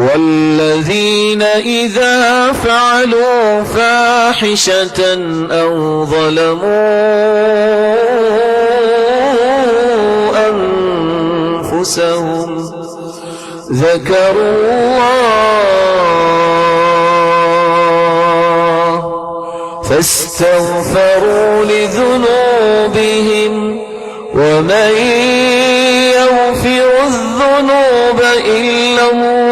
والذين إذا فعلوا فاحشة أو ظلموا أنفسهم ذكروا الله فاستغفروا لذنوبهم ومن يغفر الذنوب إلا الله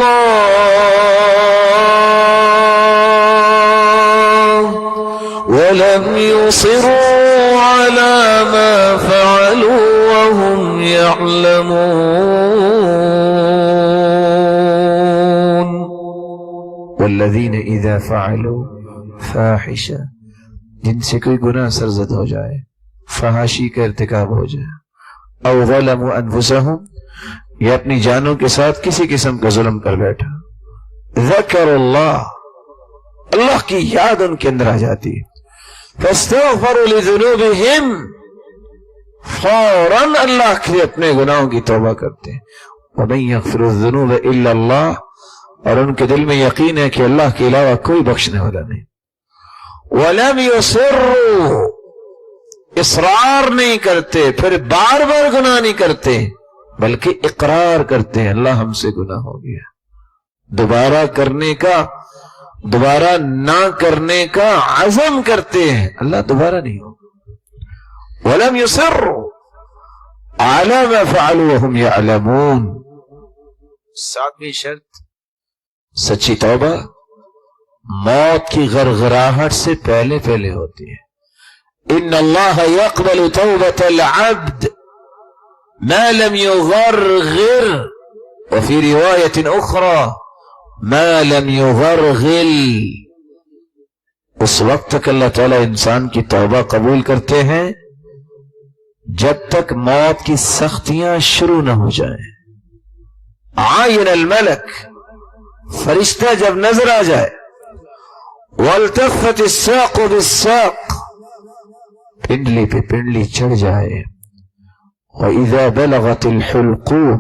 ولم يصروا على ما فعلوا وهم يعلمون والذین اذا فعلوا فاحشہ، جن سے کوئی گناہ سرزد ہو جائے، فحاشی کا ارتکاب ہو جائے، او ظلموا انفسہم، یا اپنی جانوں کے ساتھ کسی قسم کا ظلم کر بیٹھا، ذکر اللہ، اللہ کی یاد ان کے اندر آ جاتی ہے، فاستغفروا لذنوبہم، فوراً اللہ کے اپنے گناہوں کی توبہ کرتے ہیں، ومن یغفر الذنوب الا اللہ، اور ان کے دل میں یقین ہے کہ اللہ کے علاوہ کوئی بخشنے والا نہیں، ولم یصروا، اصرار نہیں کرتے، پھر بار بار گناہ نہیں کرتے، بلکہ اقرار کرتے ہیں اللہ ہم سے گناہ ہو گیا، دوبارہ کرنے کا، دوبارہ نہ کرنے کا عزم کرتے ہیں، اللہ دوبارہ نہیں ہوگا۔ وَلَمْ يُصِرُّوا عَلَى مَا فَعَلُوا وَهُمْ يَعْلَمُونَ، ساتویں شرط، سچی توبہ موت کی غرغراہٹ سے پہلے پہلے ہوتی ہے۔ ان اللہ يقبل توبة العبد ما لم يغرغر، وفي رواية اخرى ما لم يغرغل، اس وقت تک اللہ تعالیٰ انسان کی توبہ قبول کرتے ہیں جب تک موت کی سختیاں شروع نہ ہو جائیں۔ عاین الملک، فرشتہ جب نظر آ جائے، والتفت الساق بالساق، پنڈلی پہ پنڈلی چڑھ جائے، وَإِذَا بَلَغَتِ الْحُلْقُومِ،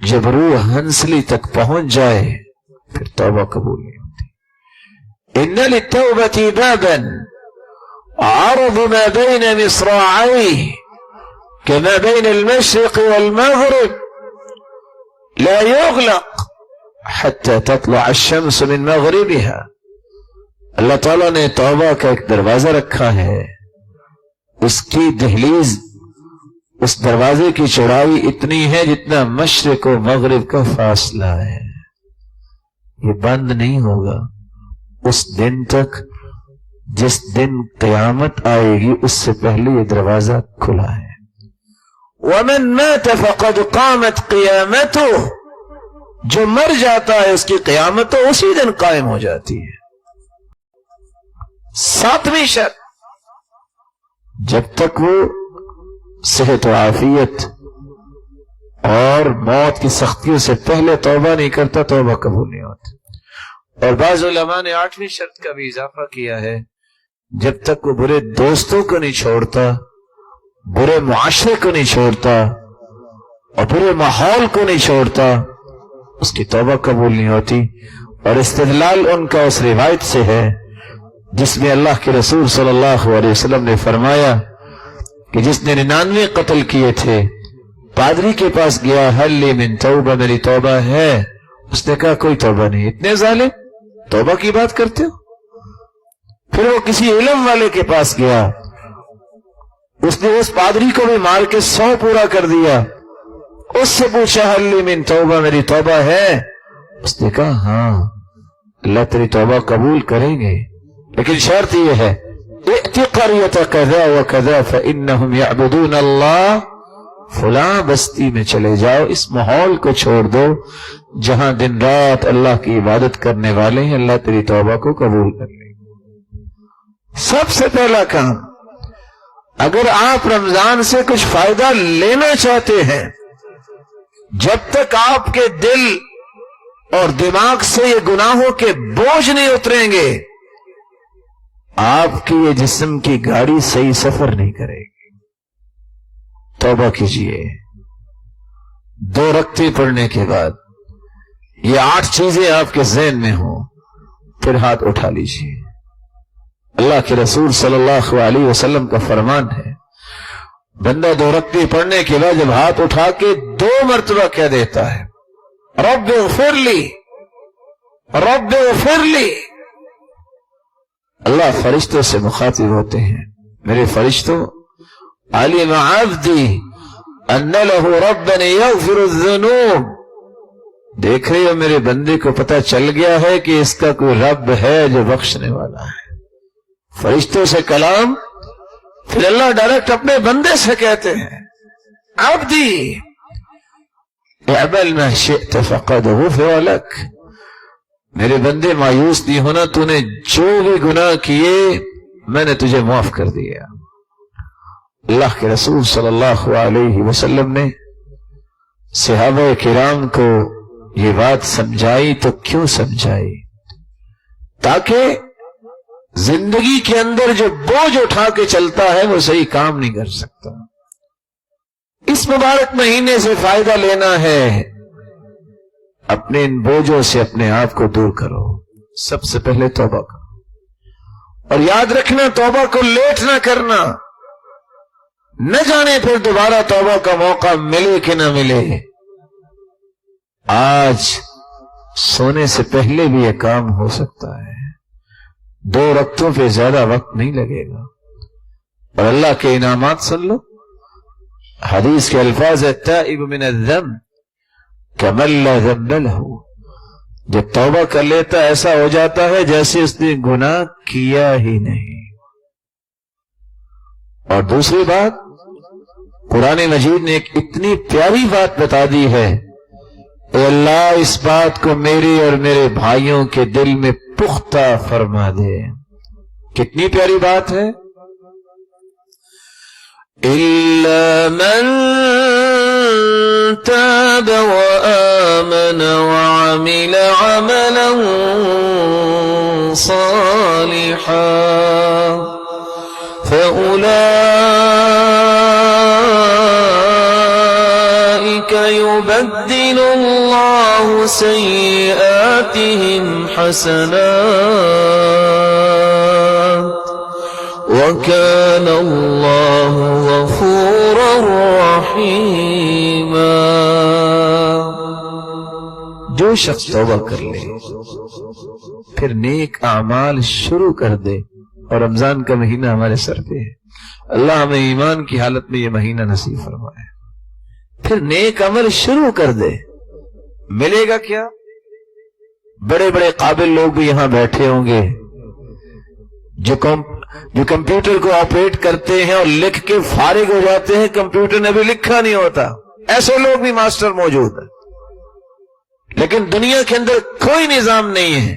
جب روح ہنسلی تک پہنچ جائے پھر توبہ قبول نہیں ہوتی۔ إِنَّ لِلتَّوْبَةِ بَابًا عَرْضُ مَا بَيْنَ مِصْرَاعَيْهِ كَمَا بَيْنَ الْمَشْرِقِ وَالْمَغْرِبِ لَا يُغْلَقُ حَتَّى تَطْلُعَ الشَّمْسُ مِنْ مَغْرِبِهَا، اللہ تعالیٰ نے توبہ کا ایک دروازہ رکھا ہے، اس کی دہلیز، اس دروازے کی چوڑائی اتنی ہے جتنا مشرق و مغرب کا فاصلہ ہے، یہ بند نہیں ہوگا اس دن تک جس دن قیامت آئے گی، اس سے پہلے یہ دروازہ کھلا ہے۔ وَمَن مَاتَ فَقَدْ قَامَتْ قِيَامَتُهُ، جو مر جاتا ہے اس کی قیامت تو اسی دن قائم ہو جاتی ہے۔ ساتویں شرط، جب تک وہ صحت و عافیت اور موت کی سختیوں سے پہلے توبہ نہیں کرتا، توبہ قبول نہیں ہوتی۔ اور بعض علماء نے آٹھویں شرط کا بھی اضافہ کیا ہے، جب تک وہ برے دوستوں کو نہیں چھوڑتا، برے معاشرے کو نہیں چھوڑتا اور برے ماحول کو نہیں چھوڑتا، اس کی توبہ قبول نہیں ہوتی۔ اور استدلال ان کا اس روایت سے ہے جس میں اللہ کے رسول صلی اللہ علیہ وسلم نے فرمایا کہ جس نے 99 قتل کیے تھے، پادری کے پاس گیا، حل لی من توبہ، میری توبہ ہے، اس نے کہا کوئی توبہ نہیں، اتنے ظالم توبہ کی بات کرتے ہو۔ پھر وہ کسی علم والے کے پاس گیا، اس نے اس پادری کو بھی مار کے 100 پورا کر دیا، اس سے پوچھا حل لی من توبہ، میری توبہ ہے، اس نے کہا ہاں، اللہ تیری توبہ قبول کریں گے، لیکن شرط یہ ہے ائتی قریۃ کذا و کذا فانہم یعبدون اللہ، فلاں بستی میں چلے جاؤ، اس ماحول کو چھوڑ دو جہاں دن رات اللہ کی عبادت کرنے والے ہیں، اللہ تیری توبہ کو قبول کر لیں۔ سب سے پہلا کام اگر آپ رمضان سے کچھ فائدہ لینا چاہتے ہیں، جب تک آپ کے دل اور دماغ سے یہ گناہوں کے بوجھ نہیں اتریں گے، آپ کی یہ جسم کی گاڑی صحیح سفر نہیں کرے گی۔ توبہ کیجئے۔ 2 رکعتیں پڑھنے کے بعد یہ 8 چیزیں آپ کے ذہن میں ہوں، پھر ہاتھ اٹھا لیجئے۔ اللہ کے رسول صلی اللہ علیہ وسلم کا فرمان ہے، بندہ 2 رکعتیں پڑھنے کے بعد جب ہاتھ اٹھا کے 2 مرتبہ کہہ دیتا ہے رب اغفر لی، رب اغفر لی، اللہ فرشتوں سے مخاطب ہوتے ہیں، میرے فرشتوں، علم عبدی ان له ربا یغفر الذنوب، دیکھ رہے ہو میرے بندے کو پتہ چل گیا ہے کہ اس کا کوئی رب ہے جو بخشنے والا ہے۔ فرشتوں سے کلام، پھر اللہ ڈائریکٹ اپنے بندے سے کہتے ہیں عبدی اعمل ما شئت فقد غفر لک، میرے بندے مایوس نہیں ہونا، تو نے جو بھی گناہ کیے میں نے تجھے معاف کر دیا۔ اللہ کے رسول صلی اللہ علیہ وسلم نے صحابہ کرام کو یہ بات سمجھائی تو کیوں سمجھائی؟ تاکہ زندگی کے اندر جو بوجھ اٹھا کے چلتا ہے وہ صحیح کام نہیں کر سکتا۔ اس مبارک مہینے سے فائدہ لینا ہے، اپنے ان بوجھوں سے اپنے آپ کو دور کرو۔ سب سے پہلے توبہ کرو، اور یاد رکھنا توبہ کو لیٹ نہ کرنا، نہ جانے پھر دوبارہ توبہ کا موقع ملے کہ نہ ملے۔ آج سونے سے پہلے بھی یہ کام ہو سکتا ہے، 2 رکعتوں پہ زیادہ وقت نہیں لگے گا، اور اللہ کے انعامات سن لو۔ حدیث کے الفاظ ہے تائب من الذنب کمن لا ذنب له، جب توبہ کر لیتا ایسا ہو جاتا ہے جیسے اس نے گناہ کیا ہی نہیں۔ اور دوسری بات، قرآن مجید نے ایک اتنی پیاری بات بتا دی ہے، اے اللہ اس بات کو میرے اور میرے بھائیوں کے دل میں پختہ فرما دے۔ کتنی پیاری بات ہے، إِلَّا مَن تَابَ وَآمَنَ وَعَمِلَ عَمَلًا صَالِحًا فَأُولَئِكَ يُبَدِّلُ اللَّهُ سَيِّئَاتِهِمْ حَسَنَاتٍ وَكَانَ اللَّهُ غَفُورًا رَحِيمًا۔ جو شخص توبہ کر لے پھر نیک اعمال شروع کر دے، اور رمضان کا مہینہ ہمارے سر پہ ہے، اللہ ہمیں ایمان کی حالت میں یہ مہینہ نصیب فرمائے، پھر نیک عمل شروع کر دے، ملے گا کیا؟ بڑے بڑے قابل لوگ بھی یہاں بیٹھے ہوں گے جو کمپیوٹر کو آپریٹ کرتے ہیں اور لکھ کے فارغ ہو جاتے ہیں، کمپیوٹر نے بھی لکھا نہیں ہوتا، ایسے لوگ بھی ماسٹر موجود ہیں۔ لیکن دنیا کے اندر کوئی نظام نہیں ہے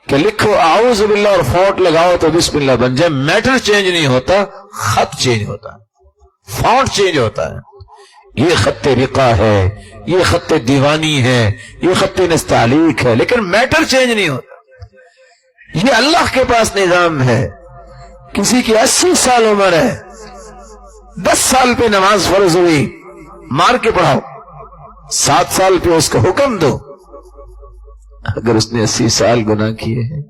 کہ لکھو اعوذ باللہ اور فونٹ لگاؤ تو بسم اللہ بن جائے۔ میٹر چینج نہیں ہوتا، خط چینج ہوتا ہے، فونٹ چینج ہوتا ہے۔ یہ خط رقا ہے، یہ خط دیوانی ہے، یہ خط نستعلیق ہے، لیکن میٹر چینج نہیں ہوتا۔ یہ اللہ کے پاس نظام ہے۔ کسی کی 80 سال عمر ہے، 10 سال پہ نماز فرض ہوئی، مار کے پڑھاؤ، 7 سال پہ اس کا حکم دو۔ اگر اس نے 80 سال گناہ کیے ہیں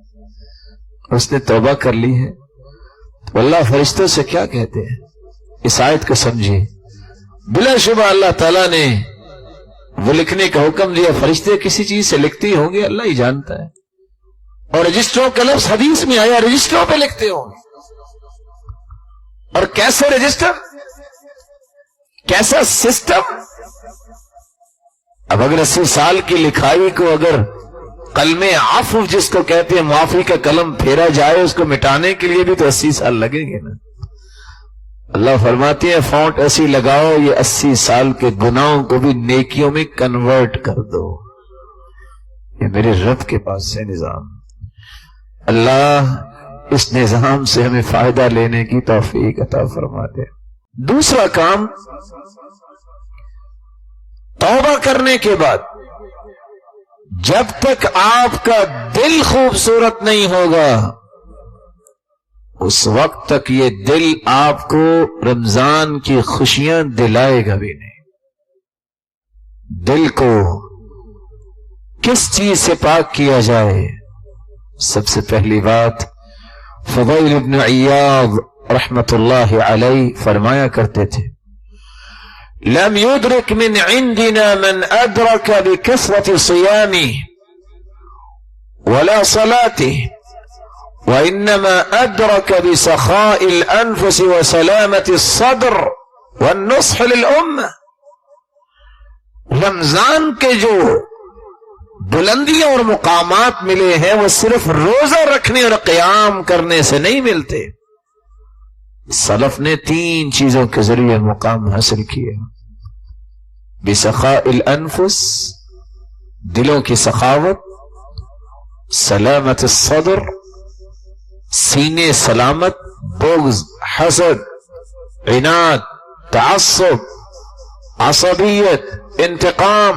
اور اس نے توبہ کر لی ہے تو اللہ فرشتوں سے کیا کہتے ہیں؟ اس آیت کو سمجھے۔ بلا شبہ اللہ تعالیٰ نے وہ لکھنے کا حکم دیا، فرشتے کسی چیز سے لکھتے ہوں گے، اللہ ہی جانتا ہے، اور رجسٹروں کا لفظ حدیث میں آیا، رجسٹروں پہ لکھتے ہوں گے۔ اور کیسے رجسٹر، کیسا سسٹم؟ اب اگر 80 سال کی لکھائی کو اگر قلم عفو جس کو کہتے ہیں، معافی کا قلم پھیرا جائے، اس کو مٹانے کے لیے بھی تو 80 سال لگیں گے نا۔ اللہ فرماتے ہیں فونٹ ایسی لگاؤ یہ 80 سال کے گناہوں کو بھی نیکیوں میں کنورٹ کر دو۔ یہ میرے رب کے پاس ہے نظام۔ اللہ اس نظام سے ہمیں فائدہ لینے کی توفیق عطا فرما دے۔ دوسرا کام، توبہ کرنے کے بعد جب تک آپ کا دل خوبصورت نہیں ہوگا اس وقت تک یہ دل آپ کو رمضان کی خوشیاں دلائے گا بھی نہیں۔ دل کو کس چیز سے پاک کیا جائے؟ سب سے پہلی بات، فضیل ابن عیاض رحمت اللہ علیہ فرمایا کرتے تھے، لم يدرك من عندنا من أدرك بكثرة صيامه ولا صلاته وإنما أدرك بسخاء الأنفس وسلامة الصدر والنصح للأمة۔ رمضان کے جو بلندیاں اور مقامات ملے ہیں وہ صرف روزہ رکھنے اور قیام کرنے سے نہیں ملتے۔ سلف نے 3 چیزوں کے ذریعے مقام حاصل کیے، بسخاء الانفس، دلوں کی سخاوت، سلامت الصدر، سینے سلامت، بغض، حسد، عناد، تعصب، عصبیت، انتقام،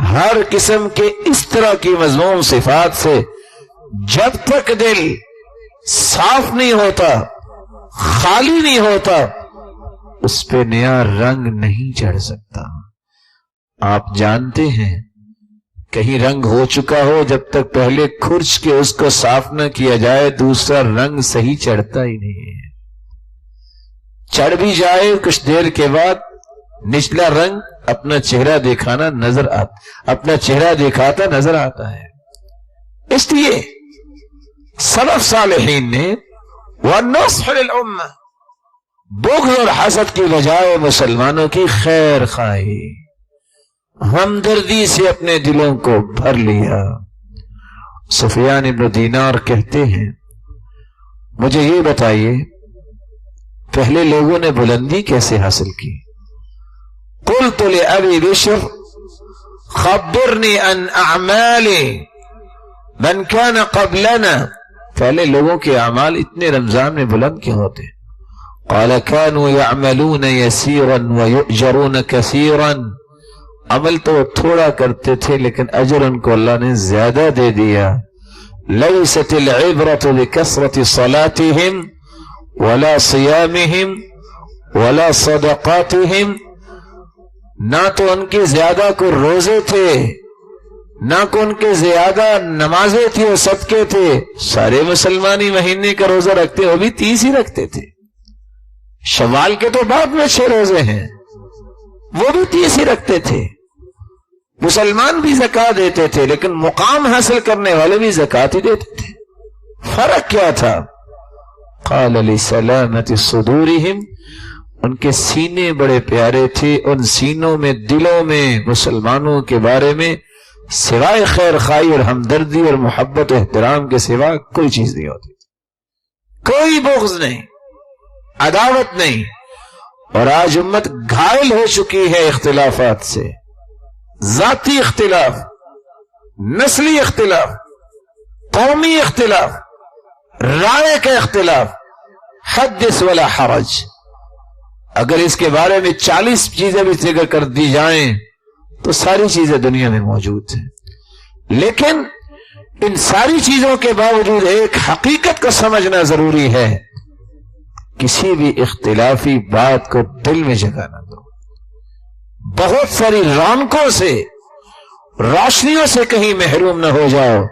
ہر قسم کے اس طرح کی مذموم صفات سے جب تک دل صاف نہیں ہوتا، خالی نہیں ہوتا، اس پہ نیا رنگ نہیں چڑھ سکتا۔ آپ جانتے ہیں کہیں رنگ ہو چکا ہو، جب تک پہلے کھرچ کے اس کو صاف نہ کیا جائے دوسرا رنگ صحیح چڑھتا ہی نہیں ہے۔ چڑھ بھی جائے کچھ دیر کے بعد نچلا رنگ اپنا چہرہ دکھاتا نظر آتا ہے۔ اس لیے سلف صالحین نے وَالنُّصْحُ لِلْأُمَّةِ، بغض اور حسد کی بجائے مسلمانوں کی خیر خواہی، ہمدردی سے اپنے دلوں کو بھر لیا۔ سفیان بن دینار کہتے ہیں، مجھے یہ بتائیے پہلے لوگوں نے بلندی کیسے حاصل کی؟ قلت لأبی بشر خبرنی عن اعمال من كان قبلنا، پہلے لوگوں کے اعمال اتنے رمضان میں بلند کیوں ہوتے؟ قال كانوا يعملون يسيرا ويؤجرون كثيرا، عمل تو تھوڑا کرتے تھے لیکن اجر ان کو اللہ نے زیادہ دے دیا۔ ليست العبرة بكثرة صلاتهم ولا صيامهم ولا صدقاتهم، نہ تو ان کے زیادہ کو روزے تھے، نہ کو ان کے زیادہ نمازیں تھی اور صدقے تھے۔ سارے مسلمانی مہینے کا روزہ رکھتے، وہ بھی 30 ہی رکھتے تھے۔ شوال کے تو بعد میں 6 روزے ہیں، وہ بھی 30 ہی رکھتے تھے۔ مسلمان بھی زکوٰۃ دیتے تھے لیکن مقام حاصل کرنے والے بھی زکوٰۃ ہی دیتے تھے۔ فرق کیا تھا؟ قال لسلامت صدورہم، ان کے سینے بڑے پیارے تھے، ان سینوں میں، دلوں میں مسلمانوں کے بارے میں سوائے خیر خواہی اور ہمدردی اور محبت و احترام کے سوا کوئی چیز نہیں ہوتی، کوئی بغض نہیں، عداوت نہیں۔ اور آج امت گھائل ہو چکی ہے اختلافات سے، ذاتی اختلاف، نسلی اختلاف، قومی اختلاف، رائے کا اختلاف، حدث ولا حرج۔ اگر اس کے بارے میں 40 چیزیں بھی ذکر کر دی جائیں تو ساری چیزیں دنیا میں موجود ہیں، لیکن ان ساری چیزوں کے باوجود ایک حقیقت کو سمجھنا ضروری ہے، کسی بھی اختلافی بات کو دل میں جگہ نہ دو۔ بہت ساری رونقوں سے، روشنیوں سے کہیں محروم نہ ہو جاؤ۔